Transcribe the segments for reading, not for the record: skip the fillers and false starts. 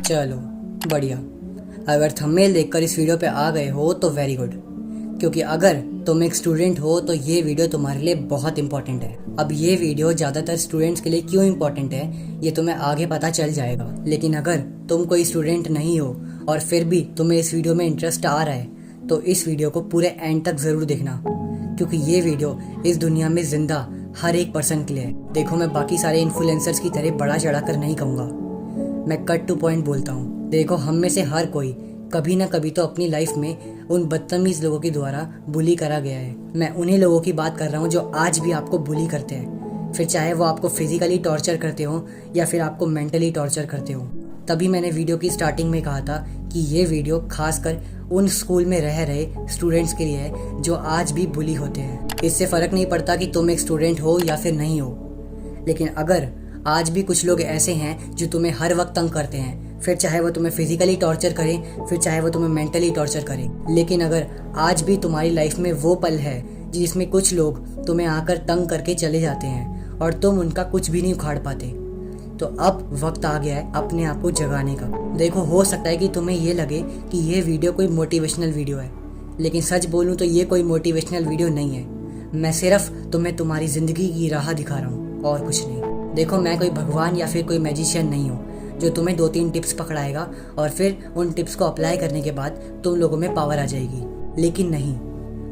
चलो बढ़िया। अगर थंबनेल देखकर इस वीडियो पे आ गए हो तो वेरी गुड, क्योंकि अगर तुम एक स्टूडेंट हो तो ये वीडियो तुम्हारे लिए बहुत इंपॉर्टेंट है। अब ये वीडियो ज़्यादातर स्टूडेंट्स के लिए क्यों इंपॉर्टेंट है ये तुम्हें आगे पता चल जाएगा। लेकिन अगर तुम कोई स्टूडेंट नहीं हो और फिर भी तुम्हें इस वीडियो में इंटरेस्ट आ रहा है तो इस वीडियो को पूरे एंड तक ज़रूर देखना, क्योंकि ये वीडियो इस दुनिया में ज़िंदा हर एक पर्सन के लिए है। देखो, मैं बाकी सारे इन्फ्लुएंसर्स की तरह बड़ा चढ़ा कर नहीं कहूँगा, मैं कट टू पॉइंट बोलता हूँ। देखो, हम में से हर कोई कभी ना कभी तो अपनी लाइफ में उन बदतमीज़ लोगों के द्वारा बुली करा गया है। मैं उन्हीं लोगों की बात कर रहा हूँ जो आज भी आपको बुली करते हैं, फिर चाहे वो आपको फिजिकली टॉर्चर करते हो या फिर आपको मेंटली टॉर्चर करते हो। तभी मैंने वीडियो की स्टार्टिंग में कहा था कि ये वीडियो खासकर उन स्कूल में रह रहे स्टूडेंट्स के लिए है जो आज भी बुली होते हैं। इससे फ़र्क नहीं पड़ता कि तुम एक स्टूडेंट हो या फिर नहीं हो, लेकिन अगर आज भी कुछ लोग ऐसे हैं जो तुम्हें हर वक्त तंग करते हैं, फिर चाहे वो तुम्हें फिजिकली टॉर्चर करें, फिर चाहे वो तुम्हें मेंटली टॉर्चर करें, लेकिन अगर आज भी तुम्हारी लाइफ में वो पल है जिसमें कुछ लोग तुम्हें आकर तंग करके चले जाते हैं और तुम उनका कुछ भी नहीं उखाड़ पाते, तो अब वक्त आ गया है अपने आप को जगाने का। देखो, हो सकता है कि तुम्हें ये लगे कि ये वीडियो कोई मोटिवेशनल वीडियो है, लेकिन सच बोलूँ तो ये कोई मोटिवेशनल वीडियो नहीं है। मैं सिर्फ तुम्हें तुम्हारी ज़िंदगी की राह दिखा रहा हूँ और कुछ नहीं। देखो, मैं कोई भगवान या फिर कोई मैजिशियन नहीं हूँ जो तुम्हें 2-3 टिप्स पकड़ाएगा और फिर उन टिप्स को अप्लाई करने के बाद तुम लोगों में पावर आ जाएगी। लेकिन नहीं,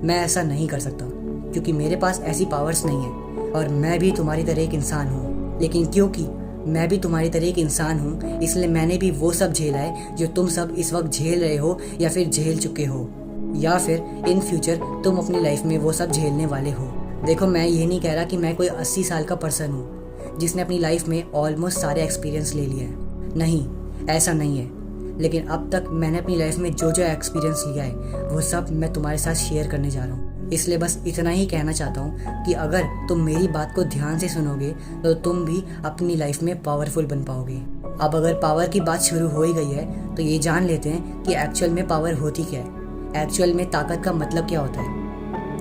मैं ऐसा नहीं कर सकता, क्योंकि मेरे पास ऐसी पावर्स नहीं है और मैं भी तुम्हारी तरह एक इंसान हूँ। लेकिन क्योंकि मैं भी तुम्हारी तरह एक इंसान हूँ, इसलिए मैंने भी वो सब झेला है जो तुम सब इस वक्त झेल रहे हो या फिर झेल चुके हो, या फिर इन फ्यूचर तुम अपनी लाइफ में वो सब झेलने वाले हो। देखो, मैं ये नहीं कह रहा कि मैं कोई 80 साल का पर्सन हूँ जिसने अपनी लाइफ में ऑलमोस्ट सारे एक्सपीरियंस ले लिए हैं। नहीं, ऐसा नहीं है। लेकिन अब तक मैंने अपनी लाइफ में जो जो एक्सपीरियंस लिया है वो सब मैं तुम्हारे साथ शेयर करने जा रहा हूँ। इसलिए बस इतना ही कहना चाहता हूँ कि अगर तुम मेरी बात को ध्यान से सुनोगे तो तुम भी अपनी लाइफ में पावरफुल बन पाओगे। अब अगर पावर की बात शुरू हो ही गई है तो ये जान लेते हैं कि एक्चुअल में पावर होती क्या है, एक्चुअल में ताकत का मतलब क्या होता है।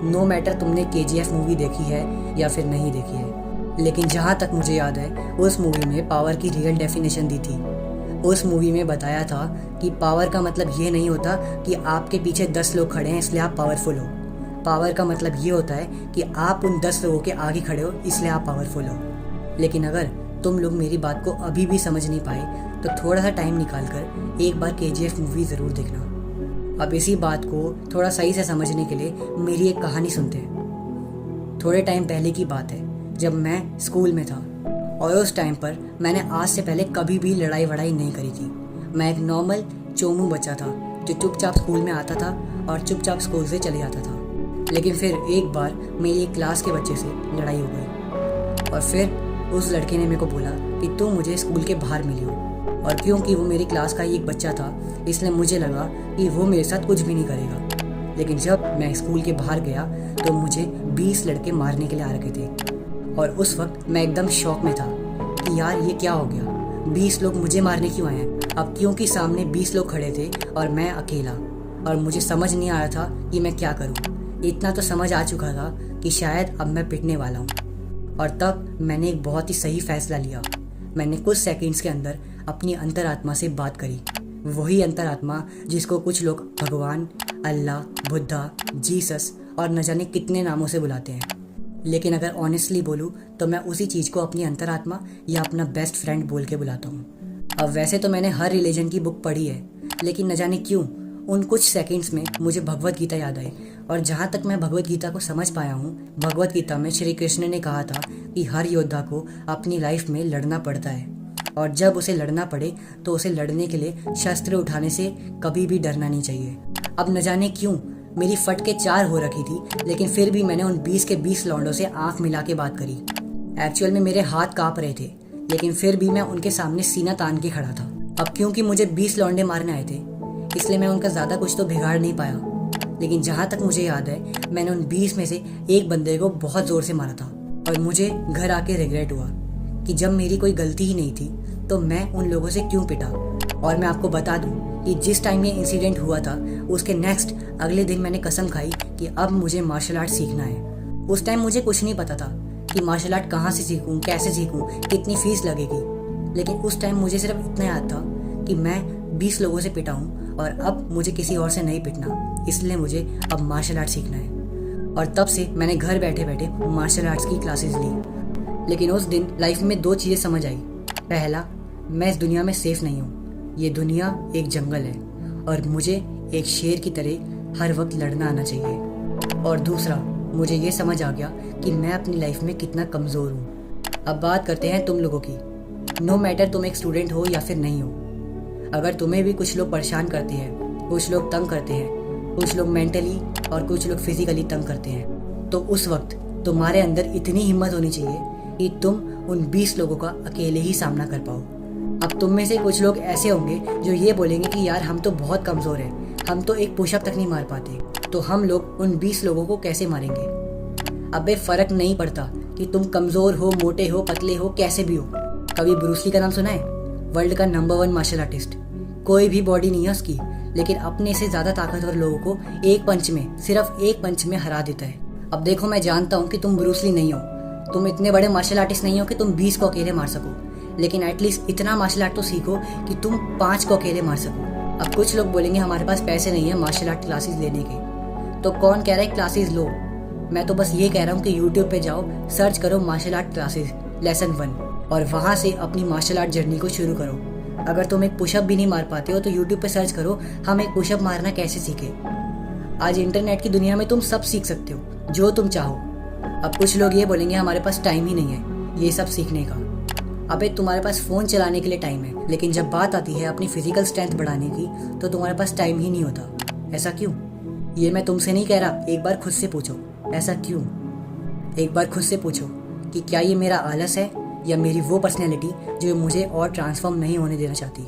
नो मैटर तुमने KGF मूवी देखी है या फिर नहीं देखी है, लेकिन जहाँ तक मुझे याद है उस मूवी में पावर की रियल डेफिनेशन दी थी। उस मूवी में बताया था कि पावर का मतलब ये नहीं होता कि आपके पीछे 10 लोग खड़े हैं इसलिए आप पावरफुल हो। पावर का मतलब ये होता है कि आप उन 10 लोगों के आगे खड़े हो इसलिए आप पावरफुल हो। लेकिन अगर तुम लोग मेरी बात को अभी भी समझ नहीं पाए तो थोड़ा सा टाइम निकाल कर एक बार KGF मूवी ज़रूर देखना। अब इसी बात को थोड़ा सही से समझने के लिए मेरी एक कहानी सुनते हैं। थोड़े टाइम पहले की बात है, जब मैं स्कूल में था और उस टाइम पर मैंने आज से पहले कभी भी लड़ाई वड़ाई नहीं करी थी। मैं एक नॉर्मल चोमू बच्चा था जो चुपचाप स्कूल में आता था और चुपचाप स्कूल से चले जाता था। लेकिन फिर एक बार मेरी एक क्लास के बच्चे से लड़ाई हो गई और फिर उस लड़के ने मेरे को बोला कि तुम मुझे स्कूल के बाहर मिली हो, और क्योंकि वो मेरी क्लास का ही एक बच्चा था इसलिए मुझे लगा कि वो मेरे साथ कुछ भी नहीं करेगा। लेकिन जब मैं स्कूल के बाहर गया तो मुझे 20 लड़के मारने के लिए आ रखे थे और उस वक्त मैं एकदम शॉक में था कि यार ये क्या हो गया, 20 लोग मुझे मारने क्यों आए हैं। अब क्योंकि सामने 20 लोग खड़े थे और मैं अकेला, और मुझे समझ नहीं आ रहा था कि मैं क्या करूँ। इतना तो समझ आ चुका था कि शायद अब मैं पिटने वाला हूँ, और तब मैंने एक बहुत ही सही फैसला लिया। मैंने कुछ सेकंड्स के अंदर अपनी अंतरात्मा से बात करी, वही अंतरात्मा जिसको कुछ लोग भगवान, अल्लाह, बुद्धा, जीसस और न जाने कितने नामों से बुलाते हैं। लेकिन अगर ऑनेस्टली बोलूँ तो मैं उसी चीज़ को अपनी अंतरात्मा या अपना बेस्ट फ्रेंड बोल के बुलाता हूँ। अब वैसे तो मैंने हर रिलीजन की बुक पढ़ी है, लेकिन न जाने क्यों उन कुछ सेकंड्स में मुझे भगवत गीता याद आई। और जहाँ तक मैं भगवत गीता को समझ पाया हूँ, भगवत गीता में श्री कृष्ण ने कहा था कि हर योद्धा को अपनी लाइफ में लड़ना पड़ता है, और जब उसे लड़ना पड़े तो उसे लड़ने के लिए शस्त्र उठाने से कभी भी डरना नहीं चाहिए। अब न जाने क्यों मेरी फट के 4 हो रखी थी, लेकिन फिर भी मैंने उन 20 के 20 लौंडों से आंख मिला के बात करी। एक्चुअल में मेरे हाथ काँप रहे थे, लेकिन फिर भी मैं उनके सामने सीना तान के खड़ा था। अब क्योंकि मुझे 20 लौंडे मारने आए थे इसलिए मैं उनका ज़्यादा कुछ तो बिगाड़ नहीं पाया, लेकिन जहाँ तक मुझे याद है मैंने उन 20 में से एक बंदे को बहुत ज़ोर से मारा था। और मुझे घर आके रिग्रेट हुआ कि जब मेरी कोई गलती ही नहीं थी तो मैं उन लोगों से क्यों पिटा। और मैं आपको बता दूं कि जिस टाइम ये इंसिडेंट हुआ था उसके नेक्स्ट अगले दिन मैंने कसम खाई कि अब मुझे मार्शल आर्ट सीखना है। उस टाइम मुझे कुछ नहीं पता था कि मार्शल आर्ट कहाँ से सीखूँ, कैसे सीखूँ, कितनी फ़ीस लगेगी, लेकिन उस टाइम मुझे सिर्फ इतना याद था कि मैं 20 लोगों से पिटा हूँ और अब मुझे किसी और से नहीं पिटना, इसलिए मुझे अब मार्शल आर्ट सीखना है। और तब से मैंने घर बैठे बैठे मार्शल आर्ट्स की क्लासेस ली। लेकिन उस दिन लाइफ में 2 चीज़ें समझ आई। पहला, मैं इस दुनिया में सेफ नहीं हूँ, ये दुनिया एक जंगल है और मुझे एक शेर की तरह हर वक्त लड़ना आना चाहिए। और दूसरा, मुझे ये समझ आ गया कि मैं अपनी लाइफ में कितना कमज़ोर हूँ। अब बात करते हैं तुम लोगों की। नो मैटर तुम एक स्टूडेंट हो या फिर नहीं हो, अगर तुम्हें भी कुछ लोग परेशान करते हैं, कुछ लोग तंग करते हैं, कुछ लोग मेंटली और कुछ लोग फिजिकली तंग करते हैं, तो उस वक्त तुम्हारे अंदर इतनी हिम्मत होनी चाहिए कि तुम उन 20 लोगों का अकेले ही सामना कर पाओ। अब तुम में से कुछ लोग ऐसे होंगे जो ये बोलेंगे कि यार हम तो बहुत कमज़ोर हैं, हम तो एक पुशअप तक नहीं मार पाते, तो हम लोग उन 20 लोगों को कैसे मारेंगे। अबे फ़र्क नहीं पड़ता कि तुम कमज़ोर हो, मोटे हो, पतले हो, कैसे भी हो। कभी ब्रूस ली का नाम सुना है? वर्ल्ड का नंबर 1 मार्शल आर्टिस्ट। कोई भी बॉडी नहीं है उसकी, लेकिन अपने से ज़्यादा ताकतवर लोगों को एक पंच में, सिर्फ एक पंच में हरा देता है। अब देखो, मैं जानता हूँ कि तुम ब्रूस ली नहीं हो, तुम इतने बड़े मार्शल आर्टिस्ट नहीं हो कि तुम 20 को अकेले मार सको, लेकिन एटलीस्ट इतना मार्शल आर्ट तो सीखो कि तुम 5 को अकेले मार सको। अब कुछ लोग बोलेंगे हमारे पास पैसे नहीं है मार्शल आर्ट क्लासेस लेने के, तो कौन कह रहा है क्लासेस लो। मैं तो बस ये कह रहा हूँ कि यूट्यूब पे जाओ, सर्च करो मार्शल आर्ट क्लासेस लेसन 1 और वहाँ से अपनी मार्शल आर्ट जर्नी को शुरू करो। अगर तुम एक पुशअप भी नहीं मार पाते हो तो यूट्यूब पे सर्च करो हम एक पुशअप मारना कैसे सीखे। आज इंटरनेट की दुनिया में तुम सब सीख सकते हो जो तुम चाहो। अब कुछ लोग ये बोलेंगे हमारे पास टाइम ही नहीं है ये सब सीखने का। अबे तुम्हारे पास फ़ोन चलाने के लिए टाइम है, लेकिन जब बात आती है अपनी फिजिकल स्ट्रेंथ बढ़ाने की तो तुम्हारे पास टाइम ही नहीं होता। ऐसा क्यों? ये मैं तुमसे नहीं कह रहा, एक बार खुद से पूछो ऐसा क्यों। एक बार खुद से पूछो कि क्या ये मेरा आलस है या मेरी वो पर्सनैलिटी जो मुझे और ट्रांसफॉर्म नहीं होने देना चाहती।